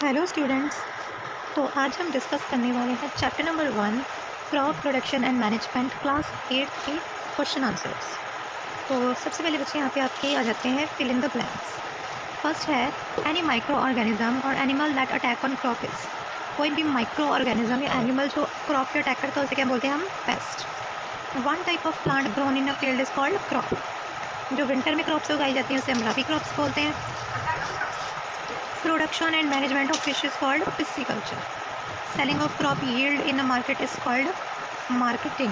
Hello students. तो आज हम डिस्कस करने वाले हैं chapter number 1 crop production and management class 8 के क्वेश्चन आंसर्स। तो सबसे पहले बच्चे यहाँ पे आपके आ जाते हैं fill in the blanks. First है any microorganism or animal that attack on crop is. कोई भी माइक्रो ऑर्गेनिज्म या एनिमल जो क्रॉप पे अटैक करता है उसे क्या बोलते हैं हम? Pest. One type of plant grown in a field is called crop. जो विंटर में क्रॉप्स उगाई जाती हैं उसे हम रबी क्रॉप्स बोलते हैं। Production and management of fish is called pisciculture. Selling of crop yield in a market is called marketing.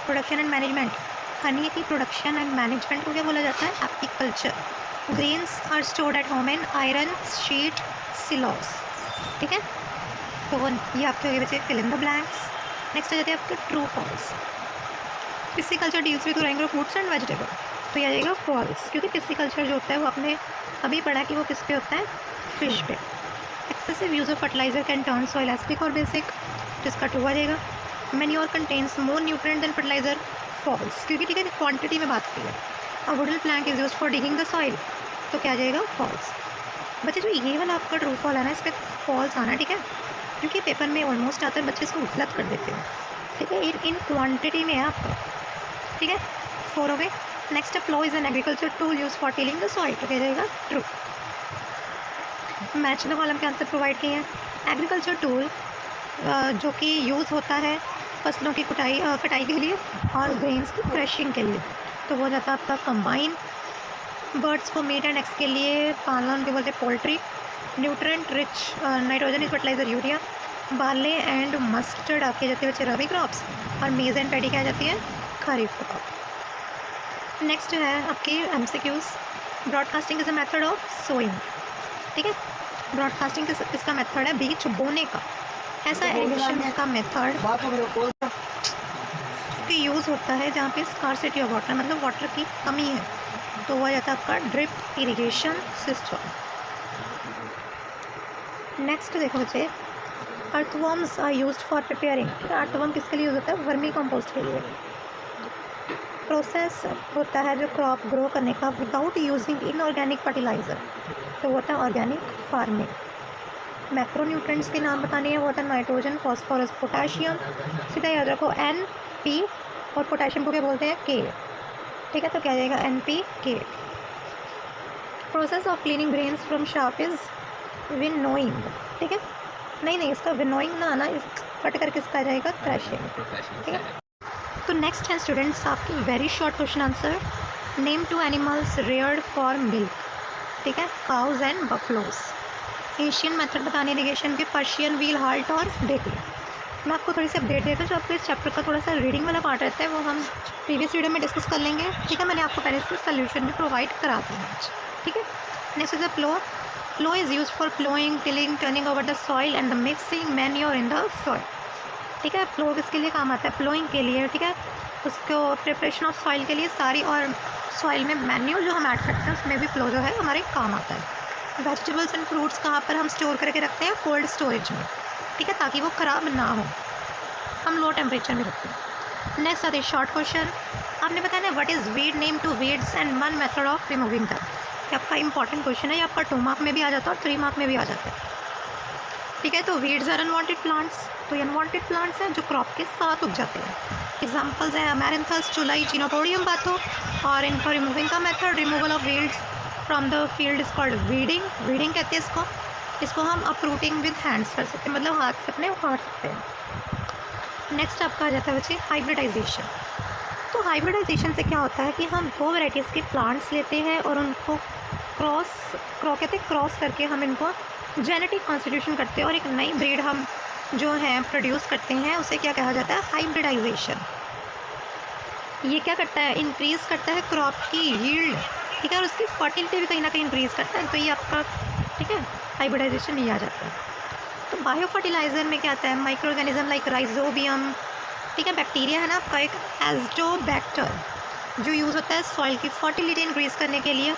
Production and management, honey की production and management को क्या बोला जाता है? Apiculture. Grains are stored at home in iron sheet silos. ठीक है, तो ये आपके हो गए बच्चे fill in the blanks. Next आ जाते हैं आपके true false. Pisciculture deals with growing of fruits and vegetable, तो ये आ जाएगा फॉल्स, क्योंकि पिस्सिकल्चर जो होता है वो आपने अभी पढ़ा कि वो किस पे होता है? फिश पे। Excessive use of fertiliser can turn soil acidic or basic, जिसका ट्रू आ जाएगा। Manure contains more nutrient than fertiliser, false, क्योंकि ठीक है क्वांटिटी में बात की है। A wooden plank is used for digging the soil, तो क्या आ जाएगा? फॉल्स। बच्चे जो ये वाला आपका ट्रू फॉल है ना, इस पर फॉल्स आना, ठीक है, क्योंकि पेपर में ऑलमोस्ट आता है, बच्चे इसको गलत कर देते हैं, ठीक है। इन क्वान्टिटी में है आपका, ठीक है। 4 हो गए। Next plough is an agriculture tool use for tilling the soil, तो क्या जाएगा? ट्रू। मैच द कॉलम के आंसर प्रोवाइड किए हैं। एग्रीकल्चर टूल जो कि यूज़ होता है फसलों की कटाई के लिए और ग्रेन्स की क्रशिंग के लिए, तो वो जाता है आपका कंबाइन। बर्ड्स को मीट एंड एग्स के लिए पालन के बोलते हैं poultry. Nutrient rich nitrogen is fertiliser urea. Barley and mustard आपके जाते हैं रबी क्रॉप्स, और मेज एंड पैडी क्या जाती है? खरीफ क्रॉप। नेक्स्ट है आपकी MCQs. Broadcasting is a method of sowing, ठीक है। ब्रॉडकास्टिंग इसका मेथड है बीज बोने का। ऐसा एडिशन का मेथड कि यूज़ होता है जहाँ पे स्कार्सिटी ऑफ वाटर, मतलब वाटर की कमी है, तो वह जाता है आपका ड्रिप इरिगेशन सिस्टम। नेक्स्ट देखो बच्चे, earthworms are used for preparing. Earthworm किसके लिए यूज होता है? वर्मी कंपोस्ट के लिए। प्रोसेस होता है जो क्रॉप ग्रो करने का विदाउट यूजिंग इनऑर्गेनिक फर्टिलाइज़र, तो वो होता है ऑर्गेनिक फार्मिंग। मैक्रोन्यूट्रेंट्स के नाम बताने हैं, वो होता है नाइट्रोजन, फॉस्फोरस, पोटाशियम। सीधा याद रखो NP, और पोटाशियम को क्या बोलते हैं? K, ठीक है, तो क्या जाएगा? NPK। Process of cleaning grains from sharp is winnowing, ठीक है। नहीं, इसका विनोइंग ना आना, कट करके इसका आ जाएगा क्रशिंग, ठीक है। तो नेक्स्ट है स्टूडेंट्स आपकी very short question answer. Name 2 animals reared for milk, ठीक है, काउज एंड बफलोस। एशियन मेथड बताने इरिगेशन के पर्शियन, व्हील, हाल्ट और डेटी। मैं आपको थोड़ी सी अपडेट देता हूँ, जो आपको इस चैप्टर का थोड़ा सा रीडिंग वाला पार्ट रहता है वो हम प्रीवियस वीडियो में डिस्कस कर लेंगे, ठीक है। मैंने आपको पहले इसके सोल्यूशन भी प्रोवाइड करा दिया है, ठीक है। Next is a plough. Plough is use for ploughing, tilling, turning over the soil and the mixing manure in the soil, ठीक है। प्लो किसके लिए काम आता है? प्लोइंग के लिए, ठीक है। उसको प्रिपरेशन ऑफ सॉइल के लिए सारी, और सॉइल में मैन्योर जो हम ऐड करते हैं उसमें भी प्लो जो है हमारे काम आता है। वेजिटेबल्स एंड फ्रूट्स कहाँ पर हम स्टोर करके रखते हैं? कोल्ड स्टोरेज में, ठीक है, ताकि वो ख़राब ना हो, हम लो टेम्परेचर में रखते हैं। नेक्स्ट आते हैं शॉर्ट क्वेश्चन। आपने बताया what is weed, name 2 weeds and 1 method of removing them. ये आपका इंपॉर्टेंट क्वेश्चन है, ये आपका 2 मार्क में भी आ जाता है और 3 मार्क में भी आ जाता है, ठीक है। तो वीड्स आर अनवांटेड प्लांट्स, तो ये अनवांटेड प्लांट्स हैं जो क्रॉप के साथ उग जाते हैं। एग्जाम्पल्स हैं अमेरंथस, चुलाई, चिनोपोडियम बाथो। और इनको रिमूविंग का method, removal of weeds from the field is called weeding. Weeding कहते हैं इसको हम अपरूटिंग विद हैंड्स कर सकते हैं, मतलब हाथ से अपने उखाड़ सकते हैं। नेक्स्ट आपका आ जाता है बच्चे हाइब्रिडाइजेशन। तो हाइब्रिडाइजेशन से क्या होता है कि हम 2 वैराइटीज़ के प्लांट्स लेते हैं और उनको क्रॉस करके हम इनको जेनेटिक कॉन्स्टिट्यूशन करते हैं और एक नई ब्रीड हम जो है प्रोड्यूस करते हैं, उसे क्या कहा जाता है? हाइब्रिडाइजेशन। ये क्या करता है? इंक्रीज़ करता है क्रॉप की यील्ड, ठीक है, और उसकी फर्टिलिटी भी कहीं ना कहीं इंक्रीज़ करता है, तो ये आपका, ठीक है, हाइब्रिडाइजेशन ये आ जाता है। तो बायो फर्टिलाइज़र में क्या आता है? माइक्रो ऑर्गेनिज्म लाइक राइजोबियम, ठीक है, बैक्टीरिया है ना आपका एक एज़ोबैक्टर, जो यूज़ होता है सॉइल की फर्टिलिटी इंक्रीज़ करने के लिए।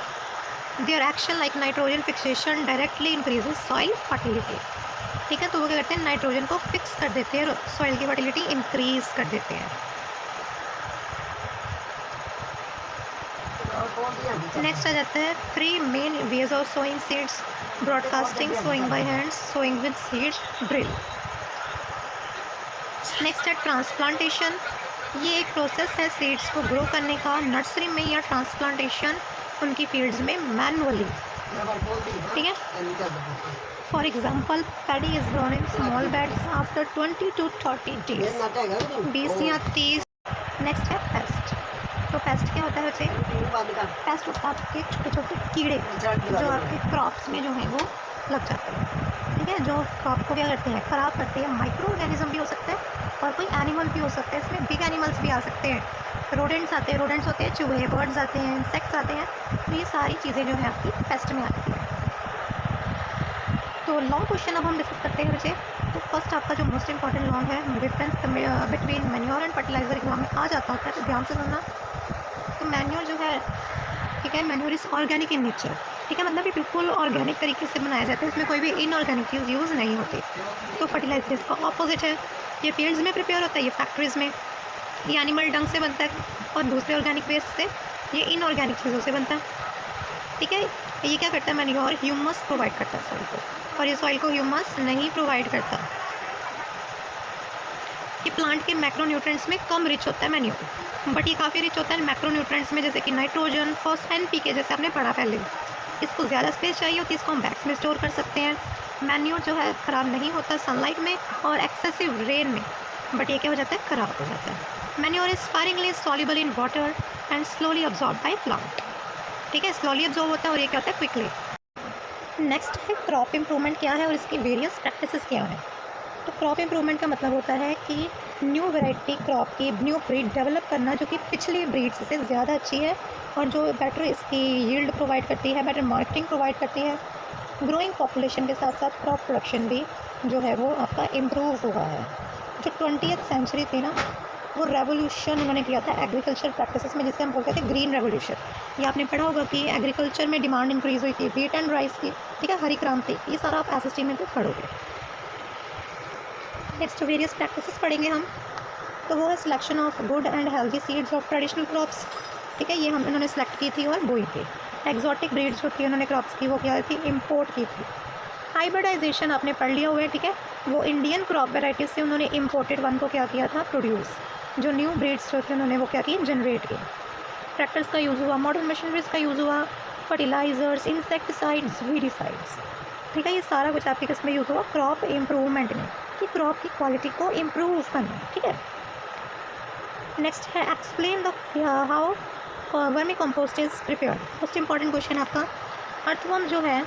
Their action like nitrogen fixation directly increases soil fertility, ठीक है, तो वो क्या करते हैं? नाइट्रोजन को फिक्स कर देते हैं, सॉइल की फर्टिलिटी इंक्रीज़ कर देते हैं। नेक्स्ट आ जाता है 3 main ways of sowing seeds. Broadcasting, sowing by hands, sowing with seed drill. Next है ट्रांसप्लांटेशन। ये एक प्रोसेस है सीड्स को ग्रो करने का नर्सरी में या ट्रांसप्लांटेशन उनकी फील्ड्स में मैनुअली, ठीक है। For example paddy is grown in small beds after 20 to 30 days, 20 या 30। नेक्स्ट है पेस्ट। तो पेस्ट क्या होता है बच्चे? पेस्ट होता है आपके छोटे छोटे कीड़े जो आपके क्रॉप्स में जो है वो लग जाते हैं, ठीक है, जो क्रॉप को क्या करते हैं, ख़राब करते हैं। माइक्रो ऑर्गेनिज्म भी हो सकता है और कोई एनिमल भी हो सकता है, इसमें बिग एनिमल्स भी आ सकते हैं। रोडेंट्स आते हैं, रोडेंट्स होते हैं चूहे, बर्ड्स आते हैं, इंसेक्ट्स आते हैं। तो ये सारी चीज़ें जो है आपकी पेस्ट में आती हैं। तो लॉन्ग क्वेश्चन अब हम डिस्कस करते हैं बच्चे। तो फर्स्ट आपका जो मोस्ट इंपॉर्टेंट लॉन्ग है, difference between manure and fertiliser exam में आ जाता होता है, तो ध्यान से सुनना। तो मैन्योर जो है, ठीक है, manure is organic in nature, ठीक है, मतलब ये बिल्कुल ऑर्गेनिक तरीके से बनाया जाता है, इसमें कोई भी इनऑर्गेनिक चीज़ यूज़ नहीं होती। तो फर्टिलाइजर इसका ऑपोजिट है, ये फील्ड्स में प्रिपेयर होता है, ये फैक्ट्रीज़ में, ये एनिमल डंग से बनता है और दूसरे ऑर्गेनिक वेस्ट से, ये इनऑर्गेनिक चीज़ों से बनता है, ठीक है। ये क्या करता है, मैन्योर ह्यूमस प्रोवाइड करता है सॉइल को, और ये सॉइल को ह्यूमस नहीं प्रोवाइड करता। ये प्लांट के मैक्रोन्यूट्रिएंट्स में कम रिच होता है मैन्योर, बट ये काफ़ी रिच होता है मैक्रोन्यूट्रिएंट्स में, जैसे कि नाइट्रोजन, फॉस्फेट, NPK, जैसे आपने पढ़ा पहले। इसको ज़्यादा स्पेस चाहिए होती है, इसको हम बैग्स में स्टोर कर सकते हैं। मैन्योर जो है ख़राब नहीं होता सनलाइट में और एक्सेसिव रेन में, बट ये क्या हो जाता है, ख़राब हो जाता है। Manure is sparingly soluble in water and slowly absorb by plant, ठीक है, स्लोली अब्जॉर्ब होता है और ये क्या होता है, क्विकली। नेक्स्ट है क्रॉप इम्प्रूवमेंट क्या है और इसकी वेरियस प्रैक्टिसेस क्या हैं। तो क्रॉप इम्प्रूवमेंट का मतलब होता है कि न्यू वैरायटी क्रॉप की न्यू ब्रीड डेवलप करना जो कि पिछली ब्रीड्स से ज़्यादा अच्छी है और जो बेटर इसकी यील्ड प्रोवाइड करती है, बेटर मार्केटिंग प्रोवाइड करती है। ग्रोइंग पॉपुलेशन के साथ साथ क्रॉप प्रोडक्शन भी जो है वो आपका इम्प्रूव हुआ है। जो 20th सेंचुरी थी ना, वो रेवोल्यूशन उन्होंने किया था एग्रीकल्चर प्रैक्टिसेस में, जिसे हम बोलते थे ग्रीन रेवोल्यूशन। ये आपने पढ़ा होगा कि एग्रीकल्चर में डिमांड इंक्रीज़ हुई थी, व्हीट एंड राइस की, ठीक है, हरी क्रांति, ये सारा आप SST में तो पढ़ोगे। नेक्स्ट वेरियस प्रैक्टिसेस पढ़ेंगे हम। तो वो है selection of good and healthy seeds of traditional crops, ठीक है, ये हम इन्होंने सेलेक्ट की थी और बोई थी। एक्जॉटिक ब्रीड्स जो थी उन्होंने क्रॉप्स की वो क्या थी, इम्पोर्ट की थी। हाइब्रिडाइजेशन आपने पढ़ लिया हुआ है, ठीक है, वो इंडियन क्रॉप वेराइटीज़ से उन्होंने इम्पोर्टेड वन को क्या किया था, प्रोड्यूस। जो न्यू ब्रीड्स जो थे उन्होंने वो क्या की, जनरेट की। ट्रैक्टर्स का यूज़ हुआ, मॉडर्न मशीनरीज का यूज़ हुआ, फर्टिलाइजर्स, इंसेक्टिसाइड्स, वीडिसाइड्स, ठीक है, ये सारा कुछ आपके किस में यूज़ हुआ, क्रॉप इम्प्रूवमेंट में, कि क्रॉप की क्वालिटी को इम्प्रूव करना, ठीक है। नेक्स्ट है explain the how vermi compost is prepared. Most important question आपका। अर्थवर्म जो है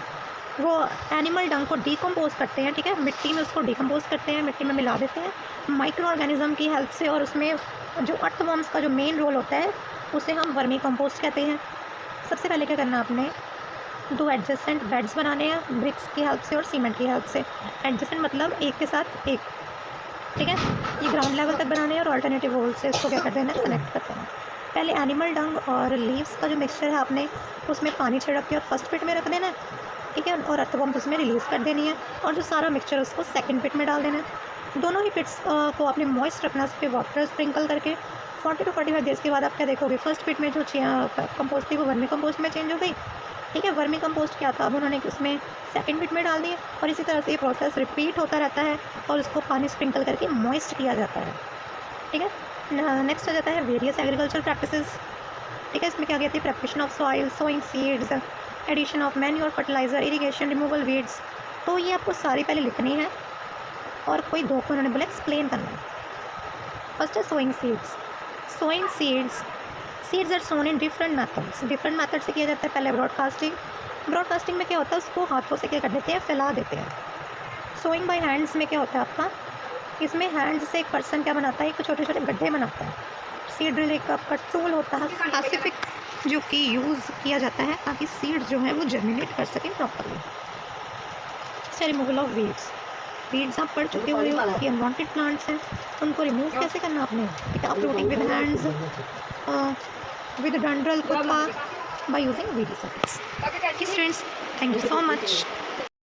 वो एनिमल डंग को डिकम्पोज करते हैं, ठीक है, मिट्टी में उसको डिकम्पोज करते हैं, मिट्टी में मिला देते हैं माइक्रो ऑर्गेनिज्म की हेल्प से, और उसमें जो अर्थवर्म्स का जो मेन रोल होता है उसे हम वर्मी कंपोस्ट कहते हैं। सबसे पहले क्या करना आपने, 2 एडजेसेंट बेड्स बनाने हैं ब्रिक्स की हेल्प से और सीमेंट की हेल्प से। एडजेसेंट मतलब एक के साथ एक, ठीक है, ये ग्राउंड लेवल तक बनाने हैं और अल्टरनेटिव होल से इसको क्या करते हैं, कनेक्ट करते हैं। पहले एनिमल डंग और लीव्स का जो मिक्सचर है आपने उसमें पानी छिड़क के और फर्स्ट पिट में रख देना है, ठीक है, और अर्थवर्म उसमें रिलीज़ कर देनी है, और जो सारा मिक्सचर उसको सेकंड पिट में डाल देना है। दोनों ही पिट्स को आपने मॉइस्ट रखना, उस पर वाटर स्प्रिंकल करके 40 to 45 डेज़ के बाद आप क्या देखोगे, फर्स्ट पिट में जो कंपोस्ट थी वो वर्मी कंपोस्ट में चेंज हो गई, ठीक है। वर्मी कंपोस्ट क्या था, अब उन्होंने उसमें सेकंड पिट में डाल दिए, और इसी तरह से ये प्रोसेस रिपीट होता रहता है और उसको पानी स्प्रिंकल करके मॉइस्ट किया जाता है, ठीक है। नेक्स्ट आ जाता है वेरियस एग्रीकल्चर प्रैक्टिसेस, ठीक है, इसमें क्या कहती है, preparation of soil, sowing seeds, addition of manure, fertiliser, irrigation, removal weeds. तो ये आपको सारी पहले लिखनी है और कोई दो को उन्होंने बोला एक्सप्लेन करना है। फर्स्ट है sowing seeds. Sowing seeds are sown in different methods. Different method से किया जाता है। पहले ब्रॉडकास्टिंग में क्या होता है, उसको हाथों से क्या कर देते हैं, फैला देते हैं। सोइंग बाय हैंड्स में क्या होता है आपका, इसमें हैंड से एक पर्सन क्या बनाता है, एक छोटे छोटे गड्ढे बनाता है। सीड ड्रिल एक आपका टूल होता है स्पेसिफिक जो कि यूज़ किया जाता है ताकि सीड्स जो है वो जर्मिनेट कर सकें प्रॉपरली। रिमूवल ऑफ वीड्स आप पढ़ चुके हुए हो कि अनवांटेड प्लांट्स हैं, उनको रिमूव कैसे करना आपने, ठीक है, अपरूटिंग विद हैंड्स, विद डंड्रल कुत्ता, by using weedicides. Students, thank you so much.